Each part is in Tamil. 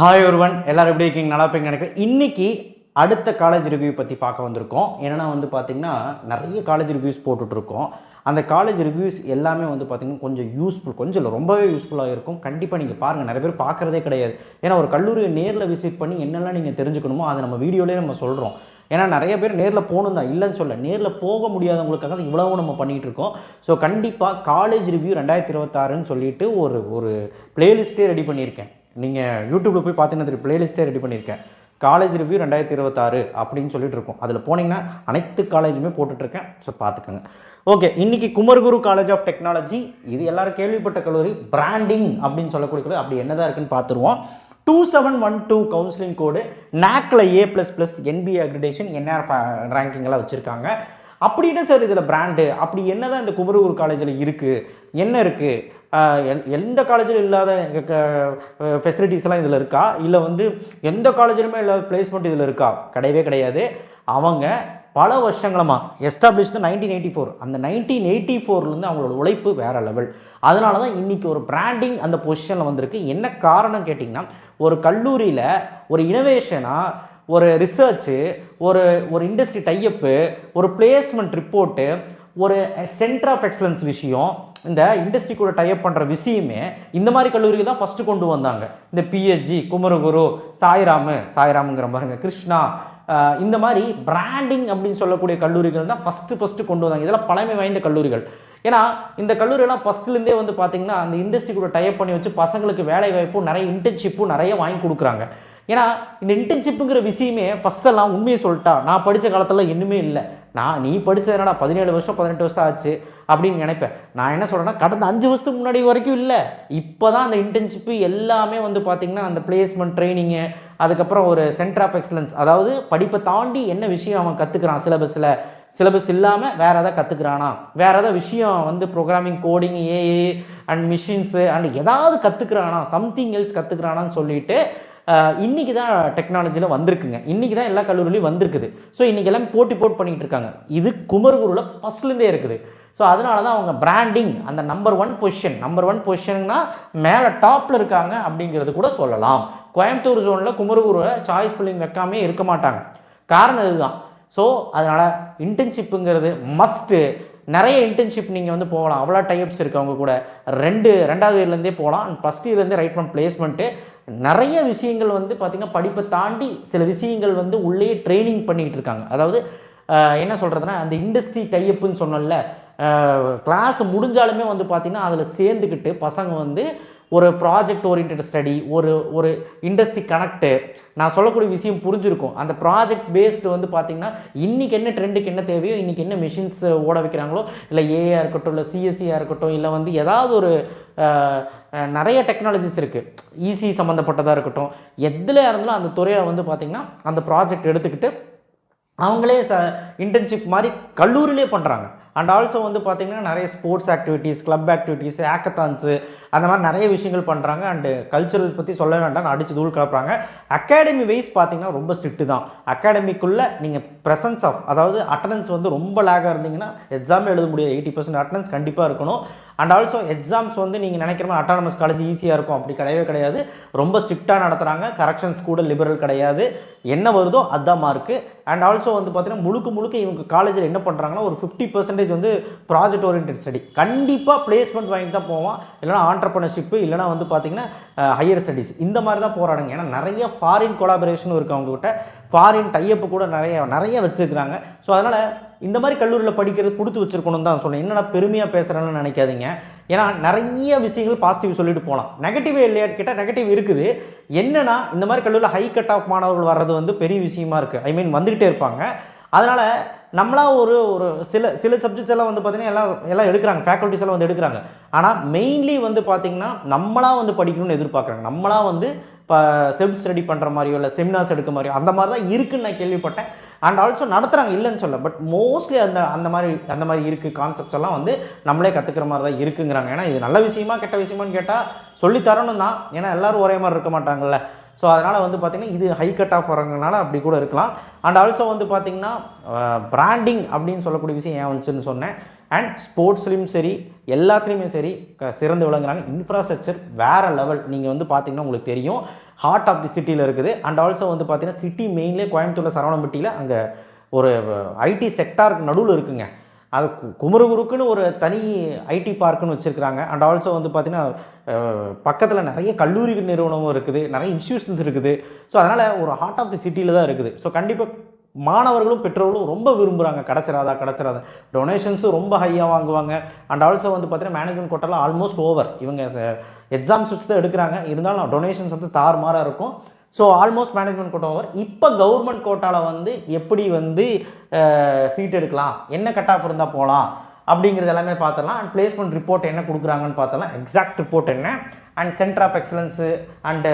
ஹாய் ஒருவன் எல்லாரும் எப்படி இருக்கீங்க? நல்லா இருப்பீங்க நினைக்கிறேன். இன்னைக்கு அடுத்த காலேஜ் ரிவ்யூ பற்றி பார்க்க வந்திருக்கோம். என்னென்னா வந்து பார்த்திங்கன்னா நிறைய காலேஜ் ரிவ்யூஸ் போட்டுட்ருக்கோம். அந்த காலேஜ் ரிவ்யூஸ் எல்லாமே வந்து பார்த்திங்கன்னா கொஞ்சம் யூஸ்ஃபுல், கொஞ்சம் இல்லை ரொம்பவே யூஸ்ஃபுல்லாக இருக்கும். கண்டிப்பாக நீங்கள் பாருங்கள். நிறைய பேர் பார்க்குறதே கிடையாது. ஏன்னா ஒரு கல்லூரியை நேரில் விசிட் பண்ணி என்னெல்லாம் நீங்கள் தெரிஞ்சுக்கணுமோ அதை நம்ம வீடியோலேயே நம்ம சொல்கிறோம். ஏன்னா நிறைய பேர் நேரில் போகணும் தான், இல்லைன்னு சொல்ல, நேரில் போக முடியாதவங்களுக்காக தான் இவ்வளவும் நம்ம பண்ணிகிட்டு இருக்கோம். ஸோ கண்டிப்பாக காலேஜ் ரிவ்யூ 2026ன்னு சொல்லிட்டு ஒரு பிளேலிஸ்ட்டே ரெடி பண்ணியிருக்கேன். நீங்கள் யூடியூப்பில் போய் பார்த்தீங்கன்னா பிளேலிஸ்ட்டே ரெடி பண்ணியிருக்கேன். காலேஜ் ரிவ்யூ 2026 அப்படின்னு சொல்லிட்டு இருக்கும். அதில் போனீங்கன்னா அனைத்து காலேஜுமே போட்டுட்ருக்கேன். ஸோ பார்த்துக்கோங்க. ஓகே, இன்றைக்கி குமரகுரு காலேஜ் ஆஃப் டெக்னாலஜி, இது எல்லாரும் கேள்விப்பட்ட கல்லூரி. பிராண்டிங் அப்படின்னு சொல்லக்கூடிய கல்லூரி. அப்படி என்னதான் இருக்குன்னு பார்த்துருவோம். 2712 கவுன்சிலிங் கோடு, நாக்ல A++, NBA accreditation, NR ranking எல்லாம் வச்சுருக்காங்க. அப்படின்னு சார் இதில் பிராண்டு அப்படி என்ன தான் இந்த குமரகுரு காலேஜில் இருக்குது, என்ன இருக்குது, எந்த காலேஜிலும் இல்லாத ஃபெசிலிட்டிஸ்லாம் இதில் இருக்கா, இல்லை வந்து எந்த காலேஜிலுமே இல்லாத பிளேஸ்மெண்ட் இதில் இருக்கா? கிடையவே கிடையாது. அவங்க பல வருஷங்களமாக எஸ்டாப்ளிஷ்டு 1984. அந்த 1984லேருந்து அவங்களோட உழைப்பு வேறு லெவல். அதனால தான் இன்றைக்கி ஒரு பிராண்டிங் அந்த பொசிஷனில் வந்திருக்கு. என்ன காரணம் கேட்டிங்கன்னா, ஒரு கல்லூரியில் ஒரு இனோவேஷனாக, ஒரு ரிசர்ச்சு, ஒரு இண்டஸ்ட்ரி டைஅப்பு, ஒரு பிளேஸ்மெண்ட் ரிப்போர்ட்டு, ஒரு சென்டர் ஆஃப் எக்ஸலன்ஸ் விஷயம், இந்த இண்டஸ்ட்ரி கூட டைப் பண்ணுற விஷயமே இந்த மாதிரி கல்லூரிக்கு தான் ஃபஸ்ட்டு கொண்டு வந்தாங்க. இந்த PSG, குமரகுரு, சாய்ராமுங்கிற பாருங்க, கிருஷ்ணா, இந்த மாதிரி பிராண்டிங் அப்படின்னு சொல்லக்கூடிய கல்லூரிகள் தான் ஃபஸ்ட்டு கொண்டு வந்தாங்க. இதெல்லாம் பழமை வாய்ந்த கல்லூரிகள். ஏன்னா இந்த கல்லூரியெல்லாம் ஃபஸ்ட்லேருந்தே வந்து பார்த்திங்கன்னா அந்த இண்டஸ்ட்ரி கூட டைப் பண்ணி வச்சு பசங்களுக்கு வேலை வாய்ப்பும் நிறைய இன்டர்ன்ஷிப்பும் நிறைய வாங்கி கொடுக்குறாங்க. ஏன்னா இந்த இன்டர்ன்ஷிப்புங்கிற விஷயமே ஃபஸ்ட்டெல்லாம் உண்மையை சொல்லிட்டா, நான் படித்த காலத்தில் இன்னுமே இல்லை. நீ படித்தது என்னடா 17 வருஷம் 18 வருஷம் ஆச்சு அப்படின்னு நினைப்பேன். நான் என்ன சொல்கிறேன்னா, கடந்த 5 வருஷத்துக்கு முன்னாடி வரைக்கும் இல்லை. இப்போ தான் அந்த இன்டர்ன்ஷிப்பு எல்லாமே வந்து பார்த்திங்கன்னா அந்த பிளேஸ்மெண்ட் ட்ரைனிங்கு, அதுக்கப்புறம் ஒரு சென்டர் ஆஃப் எக்ஸலன்ஸ், அதாவது படிப்பை தாண்டி என்ன விஷயம் அவன் கற்றுக்கிறான், சிலபஸ் இல்லாமல் வேறு எதாவது கற்றுக்கிறானா, வேறு எதாவது விஷயம் வந்து ப்ரோக்ராமிங், கோடிங், ஏஏ அண்ட் மிஷின்ஸு அண்ட் ஏதாவது கற்றுக்கிறானா, சம்திங் எல்ஸ் கற்றுக்கிறானான்னு சொல்லிட்டு இன்றைக்கி தான் டெக்னாலஜியில் வந்திருக்குங்க. இன்றைக்கி தான் எல்லா கல்லூரிலையும் வந்திருக்குது. ஸோ இன்றைக்கி எல்லாம் போட்டி பண்ணிகிட்டு இருக்காங்க. இது குமரகுருவில் ஃபஸ்ட்லேருந்தே இருக்குது. ஸோ அதனால தான் அவங்க பிராண்டிங் அந்த நம்பர் ஒன் பொசிஷன்னா மேலே டாப்பில் இருக்காங்க அப்படிங்கிறது கூட சொல்லலாம். கோயம்புத்தூர் ஜோனில் குமரகுருவை சாய்ஸ் ஃபில்லிங் வைக்காமே இருக்க மாட்டாங்க. காரணம் இதுதான். ஸோ அதனால் இன்டர்ன்ஷிப்புங்கிறது மஸ்ட்டு. நிறைய இன்டர்ன்ஷிப் நீங்கள் வந்து போகலாம். அவ்வளோ டைப்ஸ் இருக்குது அவங்க கூட. ரெண்டாவது இயர்லேருந்தே போகலாம். அண்ட் ஃபஸ்ட் இயர்லேருந்தே ரைட் ஃப்ரம் பிளேஸ்மெண்ட்டு. நிறைய விஷயங்கள் வந்து பார்த்திங்கன்னா படிப்பை தாண்டி சில விஷயங்கள் வந்து உள்ளே ட்ரைனிங் பண்ணிக்கிட்டு இருக்காங்க. அதாவது என்ன சொல்கிறதுனா, அந்த இண்டஸ்ட்ரி டைப்புன்னு சொன்னோம்ல, கிளாஸ் முடிஞ்சாலுமே வந்து பார்த்திங்கன்னா அதில் சேர்ந்துக்கிட்டு பசங்க வந்து ஒரு ப்ராஜெக்ட் ஓரியன்ட் ஸ்டடி, ஒரு இண்டஸ்ட்ரி கனெக்டு, நான் சொல்லக்கூடிய விஷயம் புரிஞ்சிருக்கும். அந்த ப்ராஜெக்ட் பேஸ்டு வந்து பார்த்திங்கன்னா இன்றைக்கி என்ன ட்ரெண்டுக்கு என்ன தேவையோ, இன்றைக்கி என்ன மிஷின்ஸ் ஓட வைக்கிறாங்களோ, இல்லை ஏஆ இருக்கட்டும், இல்லை சிஎஸ்சியாக இருக்கட்டும், இல்லை வந்து ஏதாவது ஒரு நிறைய டெக்னாலஜிஸ் இருக்குது, ஈசி சம்மந்தப்பட்டதாக இருக்கட்டும், எதில் இருந்தாலும் அந்த துறையை வந்து பார்த்திங்கன்னா அந்த ப்ராஜெக்ட் எடுத்துக்கிட்டு அவங்களே இன்டர்ன்ஷிப் மாதிரி கல்லூரியிலே பண்ணுறாங்க. அண்ட் ஆல்சோ வந்து பார்த்திங்கன்னா நிறைய ஸ்போர்ட்ஸ் ஆக்டிவிட்டீஸ், கிளப் ஆக்டிவிட்டீஸ், ஹேக்கத்தான்ஸு, அந்த மாதிரி நிறைய விஷயங்கள் பண்ணுறாங்க. அண்டு கல்ச்சுரல் பற்றி சொல்ல வேண்டாம், அடித்து தூள் கலப்புறாங்க. அகாடமி வைஸ் பார்த்திங்கன்னா ரொம்ப ஸ்ட்ரிக்ட்டு தான். அகாடமிக்குள்ளே நீங்கள் ப்ரெசன்ஸ் ஆஃப், அதாவது அட்டண்டன்ஸ் வந்து ரொம்ப லேகாக இருந்தீங்கன்னா எக்ஸாம் எழுத முடியாது. 80% அட்டண்டன்ஸ் கண்டிப்பாக இருக்கணும். அண்ட் ஆல்சோ எக்ஸாம்ஸ் வந்து நீங்கள் நினைக்கிற மாதிரி அட்டானமஸ் காலேஜ் ஈஸியாக இருக்கும் அப்படி கிடையவே கிடையாது. ரொம்ப ஸ்ட்ரிக்டாக நடத்துகிறாங்க. கரெக்ஷன்ஸ் கூட லிபரல் கிடையாது. என்ன வருதோ அதுதான் மார்க்கு. அண்ட் ஆல்சோ வந்து பார்த்திங்கன்னா முழுக்க இவங்க காலேஜில் என்ன பண்ணுறாங்கன்னா ஒரு 50% வந்து ப்ராஜெக்ட் ஓரியன்ட் ஸ்டடி. கண்டிப்பாக பிளேஸ்மெண்ட் வாங்கி தான் போவான், இல்லைனா ஆண்டர்ப்ரனர்ஷிப்பு, இல்லைனா வந்து பார்த்திங்கன்னா ஹையர் ஸ்டடீஸ், இந்த மாதிரி தான் போகிறாங்க. ஏன்னா நிறைய ஃபாரின் கொலாபரேஷனும் இருக்குது அவங்ககிட்ட. ஃபாரின் டைப்பு கூட நிறைய வச்சுருக்கிறாங்க. ஸோ அதனால் இந்த மாதிரி கல்லூரியில் படிக்கிறது கொடுத்து வச்சுருக்கணும் தான் சொன்னேன். என்னடா பெருமையாக பேசுகிறேன்னு நினைக்காதீங்க. ஏன்னா நிறைய விஷயங்கள் பாசிட்டிவ் சொல்லிட்டு போகலாம். நெகட்டிவே இல்லையான்னு கேட்டால் நெகட்டிவ் இருக்குது. என்னென்னா இந்த மாதிரி கல்லூரியில் ஹை கட் ஆஃப் மாணவர்கள் வர்றது வந்து பெரிய விஷயமா இருக்குது. வந்துக்கிட்டே இருப்பாங்க. அதனால் நம்மளாக ஒரு சில சப்ஜெக்ட்ஸ் எல்லாம் வந்து பார்த்திங்கன்னா எல்லாம் எடுக்கிறாங்க, ஃபேக்கல்ட்டிஸ் எல்லாம் வந்து எடுக்கிறாங்க. ஆனால் மெயின்லி வந்து பார்த்திங்கன்னா நம்மளாக வந்து படிக்கணும்னு எதிர்பார்க்குறாங்க. நம்மளாக வந்து இப்போ செல்ஃப் ஸ்டடி பண்ணுற மாதிரியோ, இல்லை செமினார்ஸ் எடுக்க மாதிரியோ அந்த மாதிரி தான் இருக்குதுன்னு நான் கேள்விப்பட்டேன். அண்ட் ஆல்சோ நடத்துகிறாங்க, இல்லைன்னு சொல்ல. பட் மோஸ்ட்லி அந்த மாதிரி இருக்குது. கான்செப்ட்ஸ் எல்லாம் வந்து நம்மளே கற்றுக்கிற மாதிரி தான் இருக்குங்கிறாங்க. ஏன்னா இது நல்ல விஷயமா கெட்ட விஷயமானு கேட்டால் சொல்லித்தரணும் தான். ஏன்னா எல்லோரும் ஒரே மாதிரி இருக்க மாட்டாங்கல்ல. ஸோ அதனால் வந்து பார்த்திங்கன்னா இது ஹை கட் ஆஃப் வரதுனால அப்படி கூட இருக்கலாம். அண்ட் ஆல்சோ வந்து பார்த்திங்கன்னா பிராண்டிங் அப்படின்னு சொல்லக்கூடிய விஷயம் ஏன் வந்துச்சுன்னு சொன்னேன். அண்ட் ஸ்போர்ட்ஸ்லேயும் சரி, எல்லாத்துலேயுமே சரி சிறந்து விளங்குறாங்க. இன்ஃப்ராஸ்ட்ரக்சர் வேறு லெவல். நீங்கள் வந்து பார்த்திங்கன்னா உங்களுக்கு தெரியும். ஹார்ட் ஆஃப் தி சிட்டியில் இருக்குது. அண்ட் ஆல்சோ வந்து பார்த்தீங்கன்னா சிட்டி மெயின்லேயே கோயம்புத்தூரில் சரவணம்பட்டியில் அங்கே ஒரு ஐடி செக்டாருக்கு நடுவில் இருக்குங்க. அது குமரகுருக்குன்னு ஒரு தனி ஐடி பார்க்குன்னு வச்சுருக்கிறாங்க. அண்ட் ஆல்சோ வந்து பார்த்திங்கன்னா பக்கத்தில் நிறைய கல்லூரி நிறுவனமும் இருக்குது, நிறைய இன்ஸ்டியூஷன்ஸ் இருக்குது. ஸோ அதனால் ஒரு ஹார்ட் ஆஃப் தி சிட்டியில் தான் இருக்குது. ஸோ கண்டிப்பாக மாணவர்களும் பெற்றோர்களும் ரொம்ப விரும்புகிறாங்க, கிடச்சிடாதா. டொனேஷன்ஸும் ரொம்ப ஹையாக வாங்குவாங்க. அண்ட் ஆல்சோ வந்து பார்த்தீங்கன்னா மேனேஜ்மெண்ட் கோட்டாலாம் ஆல்மோஸ்ட் ஓவர். இவங்க எக்ஸாம்ஸ் வச்சு தான் எடுக்கிறாங்க, இருந்தாலும் டொனேஷன்ஸ் வந்து தாறுமாறாக இருக்கும். So almost management quota over. இப்போ கவர்மெண்ட் கோட்டாவில் வந்து எப்படி வந்து சீட் எடுக்கலாம், என்ன கட் ஆஃப் இருந்தால் போகலாம் அப்படிங்கிறது எல்லாமே பார்த்துடலாம். அண்ட் பிளேஸ்மெண்ட் ரிப்போர்ட் என்ன கொடுக்குறாங்கன்னு பார்த்தலாம், எக்ஸாக்ட் ரிப்போர்ட் என்ன, and centre of excellence and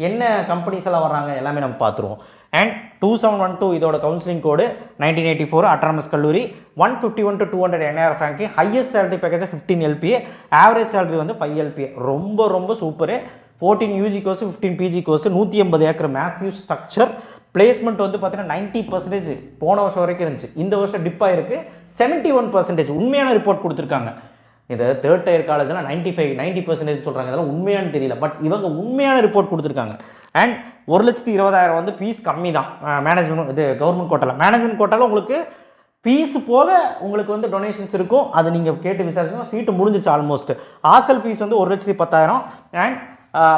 என்ன கம்பெனிஸ் எல்லாம் வர்றாங்க எல்லாமே நம்ம பார்த்துருவோம். அண்ட் 2712 இதோட கவுன்சிலிங் கோடு 1984 அட்டானமஸ் கல்லூரி. 151 to 200 NIR ranking. Highest salary package 15 LPA, average salary வந்து 5 LPA. ரொம்ப ரொம்ப super. 14 UG course, 15 PG course, 180 acre massive structure. Placement வந்து பார்த்தீங்கன்னா 90% போன வருஷம் வரைக்கும் இருந்துச்சு, இந்த வருஷம் டிப் ஆயிருக்கு 71%. உண்மையான ரிப்போர்ட் கொடுத்துருக்காங்க. இந்த தேர்ட் டயர் காலேஜில் 90% சொல்கிறாங்க, இதெல்லாம் உண்மையானு தெரியல. பட் இவங்க உண்மையான ரிப்போர்ட் கொடுத்துருக்காங்க. அண்ட் 1,20,000 வந்து ஃபீஸ் கம்மி தான் மேனேஜ்மெண்ட் இது கவர்மெண்ட் கோட்டாவில். மேனேஜ்மெண்ட் கோட்டாவில் உங்களுக்கு ஃபீஸ் போக உங்களுக்கு வந்து டொனேஷன்ஸ் இருக்கும், அது நீங்கள் கேட்டு விசாரிச்சோன்னா சீட்டு முடிஞ்சிச்சு ஆல்மோஸ்ட். ஹாஸ்டல் ஃபீஸ் வந்து 1,10,000. அண்ட்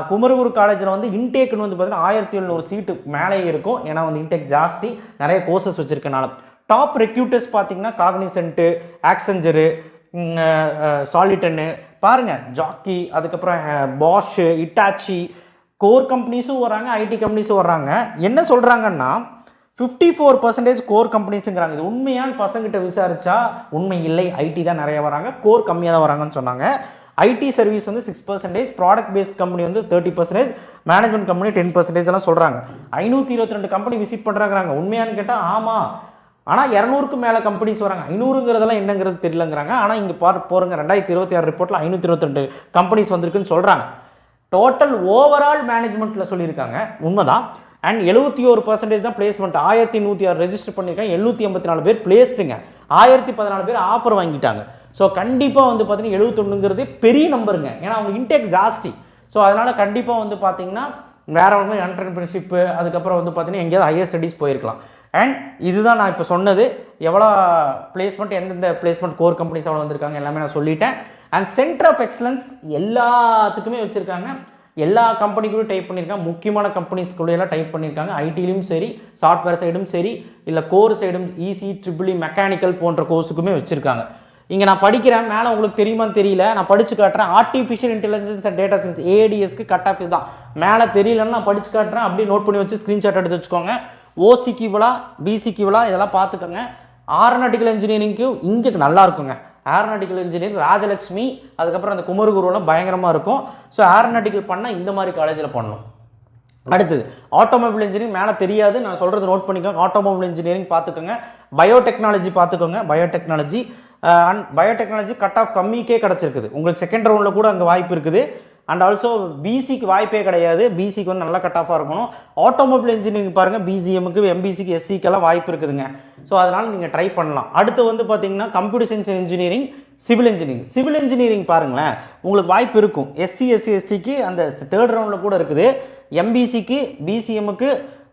குமரகுரு காலேஜில் வந்து இன்டேக்குன்னு வந்து பார்த்தீங்கன்னா 1700 சீட்டு மேலே இருக்கும். ஏன்னா வந்து இன்டேக் ஜாஸ்தி, நிறைய கோர்சஸ் வச்சுருக்கனால. டாப் ரெக்யூட்டர்ஸ் பார்த்தீங்கன்னா காக்னிசென்ட்டு, ஆக்செஞ்சரு, சாலிட்டன்னு பாருங்கள், ஜாக்கி, அதுக்கப்புறம் பாஷு, இட்டாச்சி, கோர் கம்பெனிஸும் வராங்க, ஐடி கம்பெனிஸும் வர்றாங்க. என்ன சொல்கிறாங்கன்னா 54% கோர் கம்பெனிஸுங்கிறாங்க. இது உண்மையான பசங்கிட்ட விசாரித்தா உண்மை இல்லை, ஐடி தான் நிறைய வராங்க, கோர் கம்மியாக தான் வராங்கன்னு சொன்னாங்க. ஐடி சர்வீஸ் வந்து 6%, ப்ராடக்ட் பேஸ்ட் கம்பெனி வந்து 30%, மேனேஜ்மெண்ட் கம்பெனி 10% எல்லாம் சொல்கிறாங்க. 522 கம்பெனி விசிட் பண்ணுறாங்கிறாங்க. உண்மையானு கேட்டால் ஆமாம், ஆனால் 200க்கு மேலே கம்பெனிஸ் வராங்க. 500ங்கிறதெல்லாம் என்னங்கிறது தெரியலங்கிறாங்க. ஆனால் இங்கே போகிறங்க 2026 ரிப்போர்ட்டில் 522 கம்பெனிஸ் வந்திருக்குன்னு சொல்கிறாங்க. டோட்டல் ஓவரால் மேனேஜ்மெண்ட்டில் சொல்லியிருக்காங்க, உண்மைதான். அண்ட் 71% தான் பிளேஸ்மெண்ட். 1106 ரெஜிஸ்டர் பண்ணியிருக்காங்க, 784 பேர் பிளேஸ்டுங்க, 1014 பேர் ஆஃபர் வாங்கிட்டாங்க. ஸோ கண்டிப்பாக வந்து பார்த்தீங்கன்னா 71ங்கிறது பெரிய நம்பருங்க, ஏன்னா அவங்க இன்டேக் ஜாஸ்தி. ஸோ அதனால் கண்டிப்பாக வந்து பார்த்தீங்கன்னா வேறு ஒன்று என்டர்பிரினர்ஷிப்பு, அதுக்கப்புறம் வந்து பார்த்தீங்கன்னா எங்கேயாவது ஹையர் ஸ்டடீஸ் போயிருக்கலாம். அண்ட் இதுதான் நான் இப்போ சொன்னது, எவ்வளோ பிளேஸ்மெண்ட், எந்தெந்த பிளேஸ்மெண்ட் கோர் கம்பெனிஸ் எவ்வளோ வந்திருக்காங்க எல்லாமே நான் சொல்லிட்டேன். அண்ட் சென்டர் ஆஃப் எக்ஸலன்ஸ் எல்லாத்துக்குமே வச்சுருக்காங்க, எல்லா கம்பெனிக்குள்ளே டைப் பண்ணியிருக்காங்க, முக்கியமான கம்பெனிஸ்குள்ளேயெல்லாம் டைப் பண்ணியிருக்காங்க. ஐடிலையும் சரி, சாஃப்ட்வேர் சைடும் சரி, இல்லை கோர் சைடும், இசி, ட்ரிபிள், மெக்கானிக்கல் போன்ற கோர்ஸுக்குமே வச்சுருக்காங்க. இங்கே நான் படிக்கிறேன், மேலே உங்களுக்கு தெரியுமான்னு தெரியல, நான் படித்து காட்டுறேன். Artificial intelligence and data science ஏடிஎஸ்க்கு கட் ஆஃப் தான். மேலே தெரியலன்னு நான் படித்து காட்டுறேன், அப்படியே நோட் பண்ணி வச்சு ஸ்க்ரீன்ஷாட் எடுத்து வச்சுக்கோங்க. ஓசிக்கு இவ்வளோ, பிசிக்கு இவ்வளோ, இதெல்லாம் பார்த்துக்கோங்க. ஏரோநாட்டிக்கல் இன்ஜினியரிங்க்கு இங்கே நல்லா இருக்குங்க. ஏரோநாட்டிக்கல் இன்ஜினியரிங் ராஜலட்சுமி, அதுக்கப்புறம் அந்த குமரகுருவெல்லாம் பயங்கரமாக இருக்கும். ஸோ ஏரோநாட்டிக்கல் பண்ணால் இந்த மாதிரி காலேஜில் பண்ணணும். அடுத்தது ஆட்டோமொபைல் இன்ஜினியரிங், மேலே தெரியாது, நான் சொல்கிறது நோட் பண்ணிக்கோங்க. ஆட்டோமொபைல் இன்ஜினியரிங் பார்த்துக்கோங்க. பயோடெக்னாலஜி பார்த்துக்கோங்க. பயோடெக்னாலஜி கட் ஆஃப் கம்மிக்கே கிடச்சிருக்குது உங்களுக்கு, செகண்ட் ரவுண்டில் கூட அங்கே வாய்ப்பு இருக்குது. அண்ட் ஆல்சோ பிசிக்கு வாய்ப்பே கிடையாது, பிசிக்கு வந்து நல்லா கட் ஆஃபாக இருக்கணும். ஆட்டோமொபைல் இன்ஜினியரிங் பாருங்கள், பிஜிஎம்முக்கு, எம்பிசிக்கு, எஸ்சிக்கெல்லாம் வாய்ப்பு இருக்குதுங்க. ஸோ அதனால் நீங்கள் ட்ரை பண்ணலாம். அடுத்து வந்து பார்த்தீங்கன்னா computer science engineering, civil engineering பாருங்களேன், உங்களுக்கு வாய்ப்பு இருக்கும். எஸ்சி, எஸ்டிக்கு அந்த தேர்ட் ரவுண்டில் கூட இருக்குது. எம்பிசிக்கு, பிசிஎம்முக்கு,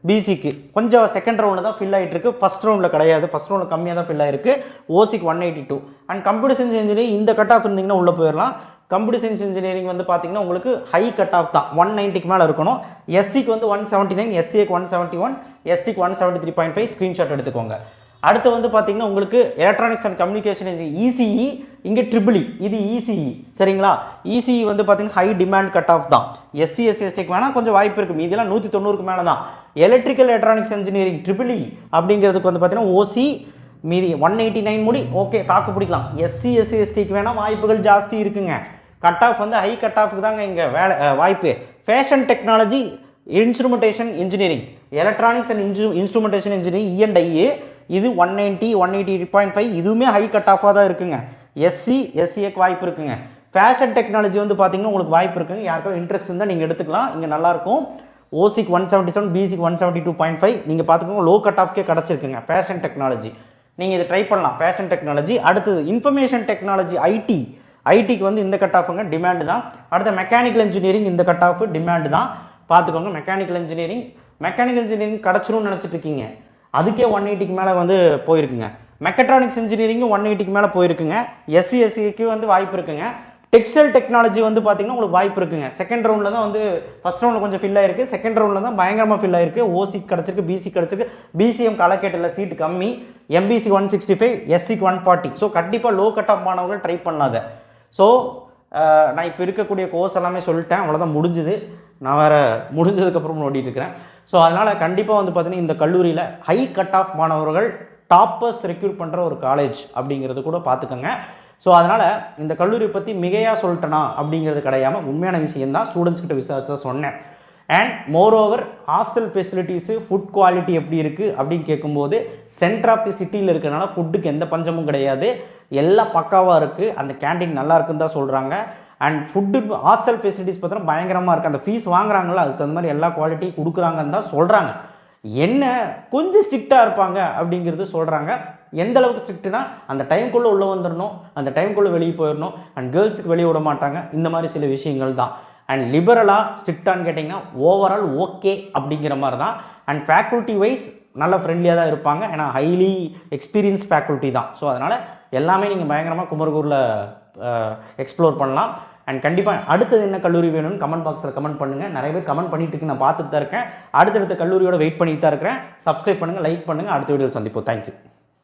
பிசிக்கு கொஞ்சம் செகண்ட் ரவுண்டில் தான் ஃபில் ஆகிட்டு இருக்கு, ஃபஸ்ட் ரவுண்டில் கிடையாது. ஃபஸ்ட் ரவுண்டில் கம்மியாக தான் ஃபில் ஆகிருக்கு. ஓசிக்கு 182. அண்ட் கம்ப்யூட்டர் சயின்ஸ் இன்ஜினியரிங் இந்த கட் ஆஃப் இருந்தீங்கன்னா உள்ளே போயிடலாம். கம்ப்யூட்டர் சயின்ஸ் இன்ஜினியரிங் வந்து பார்த்தீங்கன்னா உங்களுக்கு ஹை கட் ஆஃப் தான், 190க்கு மேலே இருக்கணும். எஸ்சிக்கு வந்து 179, எஸ்சிக்கு 171, எஸ்டிக்கு 173.5. ஸ்க்ரீன்ஷாட் எடுத்துக்கோங்க. அடுத்து வந்து பார்த்தீங்கன்னா உங்களுக்கு electronics and communication engineering ECE, இங்கே ட்ரிபிள், இது இசிஇ, சரிங்களா. இசிஇ வந்து பார்த்தீங்கன்னா ஹை டிமாண்ட் கட் ஆஃப் தான். எஸ்சி, எஸ்டிக்கு வேணால் கொஞ்சம் வாய்ப்பு இருக்குது, மீதியெல்லாம் 190க்கு மேலே தான். எலக்ட்ரிக்கல் எலக்ட்ரானிக்ஸ் இன்ஜினியரிங் ட்ரிபிள் அப்படிங்கிறதுக்கு வந்து பார்த்தீங்கன்னா ஓசி, மீதி 189 முடி ஓகே, தாக்கு பிடிக்கலாம். எஸ்சி, எஸ்டிக்கு வேணால் வாய்ப்புகள் ஜாஸ்தி இருக்குங்க. கட் ஆஃப் வந்து ஹை கட் ஆஃபுக்கு தாங்க இங்கே வாய்ப்பு. Fashion technology, instrumentation engineering, electronics and instrumentation engineering ENIA, இது 190, 180.5, இதுவுமே ஹை கட் ஆஃபாக தான் இருக்குங்க. எஸ்சி, எஸ்சிஏக்கு வாய்ப்பு இருக்குங்க. ஃபேஷன் டெக்னாலஜி வந்து பார்த்தீங்கன்னா உங்களுக்கு வாய்ப்பு இருக்குங்க, யாருக்கும் இன்ட்ரெஸ்ட் இருந்தால் நீங்கள் எடுத்துக்கலாம், இங்கே நல்லாயிருக்கும். ஓசிக்கு 177, பிசிக்கு 172.5. நீங்கள் பார்த்துக்கோங்க, லோ கட் ஆஃப்கே கிடச்சிருக்குங்க ஃபேஷன் டெக்னாலஜி. நீங்கள் இதை ட்ரை பண்ணலாம், ஃபேஷன் டெக்னாலஜி. அடுத்தது இன்ஃபர்மேஷன் டெக்னாலஜி, ஐடிக்கு வந்து இந்த கட் ஆஃபுங்க, டிமாண்டு தான். அடுத்த மெக்கானிக்கல் இன்ஜினியரிங் இந்த கட் ஆஃப் டிமாண்டு தான். பார்த்துக்கோங்க. மெக்கானிக்கல் இன்ஜினியரிங் கிடச்சிரும்னு நினச்சிட்டு இருக்கீங்க, அதுக்கே 180க்கு மேலே வந்து போயிருக்குங்க. மெக்கட்ரானிக்ஸ் இன்ஜினியரிங்கும் 180க்கு மேலே போயிருக்குங்க. எஸ்சிக்கு வந்து வாய்ப்பு இருக்குங்க. டெக்ஸ்டைல் டெக்னாலஜி வந்து பார்த்தீங்கன்னா உங்களுக்கு வாய்ப்பு இருக்குங்க. செகண்ட் ரவுண்டில் தான் வந்து ஃபஸ்ட் ரவுண்டில் கொஞ்சம் ஃபில் ஆயிருக்கு, செகண்ட் ரவுண்டில் தான் பயங்கரமாக ஃபில் ஆயிருக்கு. ஓசி கிடச்சிருக்கு, பிசி கிடச்சிருக்கு. பிசிஎம் காலக்கேட்டில் சீட்டு கம்மி, எம்பிசி 165, எஸ்சிக்கு 140. ஸோ கண்டிப்பாக லோ கட் ஆஃப் மாணவர்கள் ட்ரை பண்ணாத. ஸோ நான் இப்போ இருக்கக்கூடிய கோர்ஸ் எல்லாமே சொல்லிட்டேன், அவ்வளோதான் முடிஞ்சுது. நான் வேறு முடிஞ்சதுக்கப்புறம் ஓடிட்டு இருக்கிறேன். ஸோ அதனால் கண்டிப்பாக வந்து பார்த்தீங்கன்னா இந்த கல்லூரியில் ஹை கட் ஆஃப் மாணவர்கள் டாப்பர்ஸ் ரெக்ரூட் பண்ணுற ஒரு காலேஜ் அப்படிங்கிறது கூட பார்த்துக்கோங்க. ஸோ அதனால் இந்த கல்லூரி பற்றி மிகையாக சொல்லிட்டேனா அப்படிங்கிறது கிடையாமல் உண்மையான விஷயந்தான், ஸ்டூடெண்ட்ஸ் கிட்ட விசாரிச்சா சொன்னேன். And moreover hostel facilities, food quality எப்படி இருக்குது அப்படின்னு கேட்கும்போது சென்டர் ஆஃப் தி சிட்டியில் இருக்கிறனால ஃபுட்டுக்கு எந்த பஞ்சமும் கிடையாது, எல்லாம் பக்காவாக இருக்குது. அந்த கேண்டீன் நல்லா இருக்குன்னு தான் சொல்கிறாங்க. அண்ட் ஃபுட்டு ஹாஸ்டல் ஃபெசிலிட்டிஸ் பார்த்தோன்னா பயங்கரமாக இருக்குது. அந்த ஃபீஸ் வாங்குறாங்களோ அதுக்கு தகுந்த மாதிரி எல்லா குவாலிட்டியும் கொடுக்குறாங்கன்னு தான் சொல்கிறாங்க. என்ன கொஞ்சம் ஸ்ட்ரிக்டாக இருப்பாங்க அப்படிங்கிறது சொல்கிறாங்க. எந்த அளவுக்கு ஸ்ட்ரிக்ட்னா அந்த டைம்குள்ளே உள்ளே வந்துடணும், அந்த டைம்குள்ளே வெளியே போயிடணும், அண்ட் கேர்ள்ஸுக்கு வெளியே விட மாட்டாங்க. இந்த மாதிரி சில விஷயங்கள் தான். அண்ட் லிபரலாக ஸ்ட்ரிக்டான்னு கேட்டிங்கன்னா ஓவரால் ஓகே அப்படிங்கிற மாதிரி தான். அண்ட் ஃபேக்கல்ட்டி வைஸ் நல்ல ஃப்ரெண்ட்லியாக தான் இருப்பாங்க, ஏன்னா ஹைலி எக்ஸ்பீரியன்ஸ் ஃபேக்கல்ட்டி தான். ஸோ அதனால் எல்லாமே நீங்கள் பயங்கரமாக குமரகூரில் எக்ஸ்ப்ளோர் பண்ணலாம். அண்ட் கண்டிப்பாக அடுத்தது என்ன கல்லூரி வேணும்னு கமெண்ட் பாக்ஸில் கமெண்ட் பண்ணுங்கள். நிறைய பேர் கமெண்ட் பண்ணிட்டு இருக்கு, நான் பார்த்துட்டு தான் இருக்கேன். அடுத்தடுத்த கல்லூரியோட வெயிட் பண்ணிட்டு தான் இருக்கிறேன். சப்ஸ்கிரைப் பண்ணுங்கள், லைக் பண்ணுங்கள். அடுத்த வீடியோ சந்திப்போம். தேங்க்யூ.